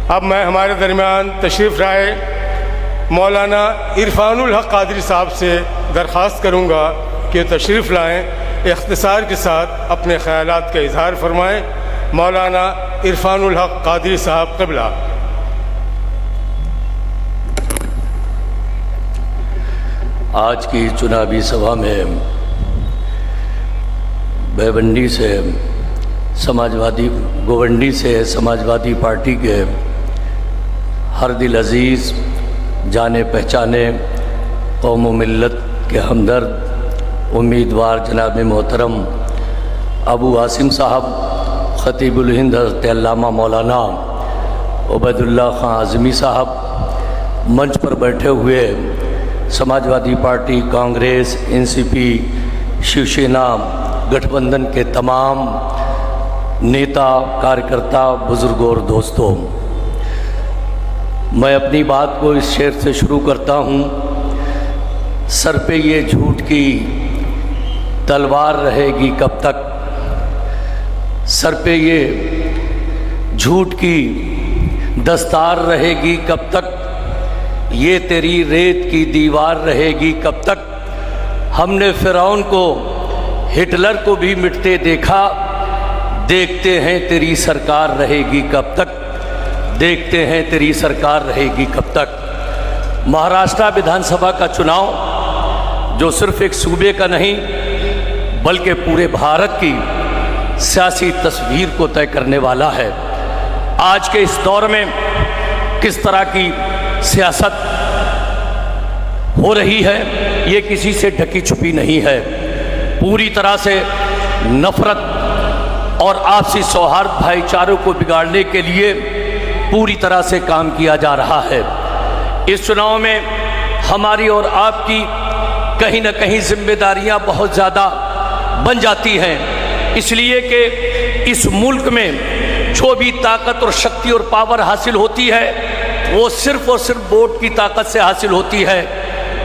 अब मैं हमारे दरमियान तशरीफ़ लाए मौलाना इरफानुल हक कादरी साहब से दरख्वास्त करूँगा कि तशरीफ़ लाएँ, इख्तिसार के साथ अपने ख़यालात का इजहार फरमाएँ। मौलाना इरफानुल हक कादरी साहब क़िबला। आज की चुनावी सभा में गोवंडी से समाजवादी पार्टी के हर दिल अजीज़, जाने पहचाने, कौम व मिल्लत के हमदर्द उम्मीदवार जनाब मोहतरम अबू आसिम साहब, ख़तीबुल हिंद हज़रत अल्लामा मौलाना उबैदुल्लाह खां आज़मी साहब, मंच पर बैठे हुए समाजवादी पार्टी, कांग्रेस, एनसीपी, शिवसेना गठबंधन के तमाम नेता, कार्यकर्ता, बुज़ुर्गों और दोस्तों, मैं अपनी बात को इस शेर से शुरू करता हूँ। सर पे ये झूठ की तलवार रहेगी कब तक, सर पे ये झूठ की दस्तार रहेगी कब तक, ये तेरी रेत की दीवार रहेगी कब तक। हमने फ़िरौन को, हिटलर को भी मिटते देखा, देखते हैं तेरी सरकार रहेगी कब तक, देखते हैं तेरी सरकार रहेगी कब तक। महाराष्ट्र विधानसभा का चुनाव जो सिर्फ एक सूबे का नहीं बल्कि पूरे भारत की सियासी तस्वीर को तय करने वाला है। आज के इस दौर में किस तरह की सियासत हो रही है ये किसी से ढकी छुपी नहीं है। पूरी तरह से नफरत और आपसी सौहार्द भाईचारों को बिगाड़ने के लिए पूरी तरह से काम किया जा रहा है। इस चुनाव में हमारी और आपकी कहीं न कहीं जिम्मेदारियां बहुत ज़्यादा बन जाती हैं, इसलिए कि इस मुल्क में जो भी ताकत और शक्ति और पावर हासिल होती है वो सिर्फ और सिर्फ वोट की ताकत से हासिल होती है।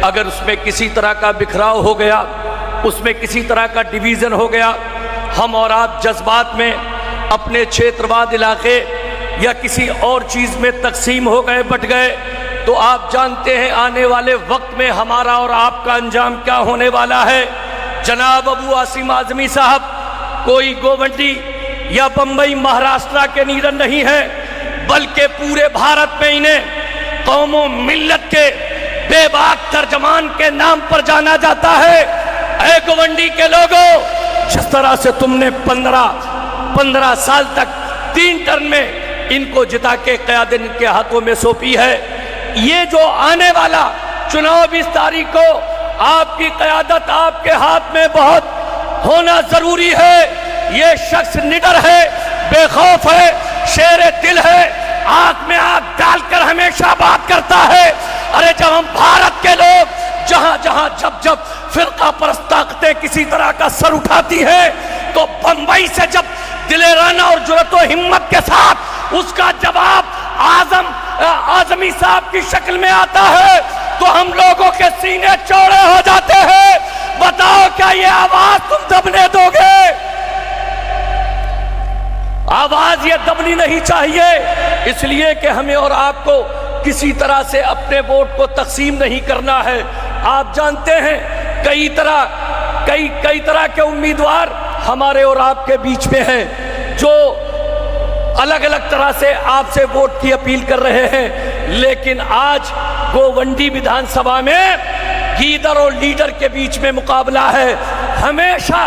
अगर उसमें किसी तरह का बिखराव हो गया, उसमें किसी तरह का डिवीज़न हो गया, हम और आप जज्बात में अपने क्षेत्रवाद इलाके या किसी और चीज़ में तकसीम हो गए, बट गए, तो आप जानते हैं आने वाले वक्त में हमारा और आपका अंजाम क्या होने वाला है। जनाब अबू आसिम आज़मी साहब कोई गोवंडी या बम्बई महाराष्ट्र के नीडर नहीं है, बल्कि पूरे भारत में इन्हें कौमों मिल्लत के बेबाक तर्जमान के नाम पर जाना जाता है। ऐ गोवंडी के लोगों, जिस तरह से तुमने 15 साल तक 3 टर्म में इनको जिता के क़यादत इनके हाथों में सौंपी है, ये जो आने वाला चुनाव 20 तारीख को आपकी क़यादत आपके हाथ में बहुत होना ज़रूरी है। ये शख्स निडर है, बेखौफ है, शेर दिल है, आंख में आंख डालकर हमेशा बात करता है। अरे जब हम भारत के लोग जहां जहां जब जब फिरका परस्त ताकतें किसी तरह का सर उठाती है, तो बंबई से जब दिलेराना और जुर्रत और हिम्मत के साथ उसका जवाब आज़मी साहब की शक्ल में आता है, तो हम लोगों के सीने चौड़े हो जाते हैं। बताओ क्या ये आवाज तुम दबने दोगे? आवाज ये दबनी नहीं चाहिए, इसलिए कि हमें और आपको किसी तरह से अपने वोट को तकसीम नहीं करना है। आप जानते हैं कई तरह के उम्मीदवार हमारे और आपके बीच में हैं जो अलग अलग तरह से आपसे वोट की अपील कर रहे हैं, लेकिन आज गोवंडी विधानसभा में गीदर और लीडर के बीच में मुकाबला है। हमेशा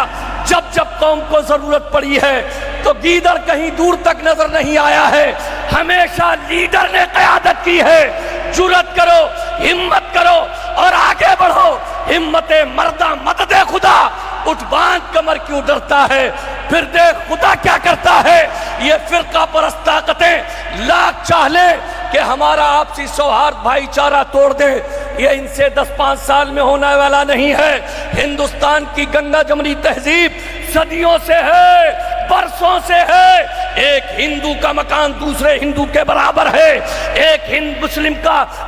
जब जब कौम को जरूरत पड़ी है तो गीदर कहीं दूर तक नजर नहीं आया है, हमेशा लीडर ने क़यादत की है। जुर्रत करो, हिम्मत करो और आगे बढ़ो। हिम्मते मर्दा मत दे खुदा, उठ बांध कमर क्यों डरता है, फिर देख खुदा क्या करता है। ये फिरका परस्त ताकतें लाख चाह ले कि हमारा आपसी सौहार्द भाईचारा तोड़ दे, ये इनसे 10-5 साल में होने वाला नहीं है। हिंदुस्तान की गंगा जमनी तहजीब सदियों से है, बरसों से है। एक हिंदू का मकान दूसरे हिंदू के बराबर है, एक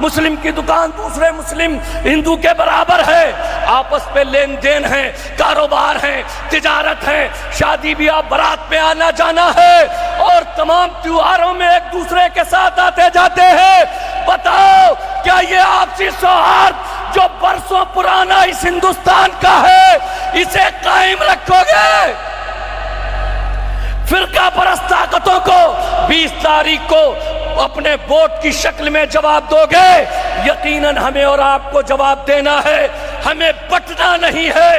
मुस्लिम की दुकान दूसरे मुस्लिम हिंदू के बराबर है। आपस में लेन देन है, कारोबार है, तिजारत है, शादी ब्याह बारात में आना जाना है और तमाम त्योहारों में एक दूसरे के साथ आते जाते हैं। बताओ क्या ये आपसी सौहार्द जो बरसों पुराना इस हिंदुस्तान का है, इसे कायम रखोगे? फिरका परस्त ताकतों को 20 तारीख को अपने वोट की शक्ल में जवाब दोगे? यकीनन हमें और आपको जवाब देना है, हमें बटना नहीं है।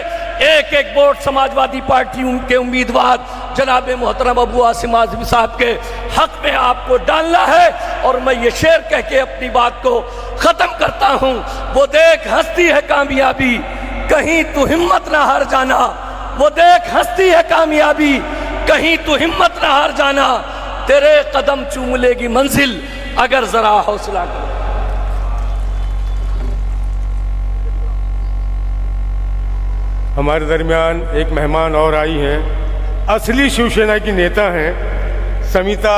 एक एक वोट समाजवादी पार्टी के उम्मीदवार जनाब मोहतरम अबू आसिम आज़मी साहब के हक में आपको डालना है। और मैं ये शेर कह के अपनी बात को खत्म करता हूं, वो देख हंसती है कामयाबी, कहीं तू हिम्मत ना हार जाना। वो देख हंसती है कामयाबी, कहीं तू हिम्मत ना हार जाना। तेरे कदम चूम लेगी मंजिल, अगर जरा हौसला कर। हमारे दरमियान एक मेहमान और आई हैं, असली शिवसेना की नेता हैं समिता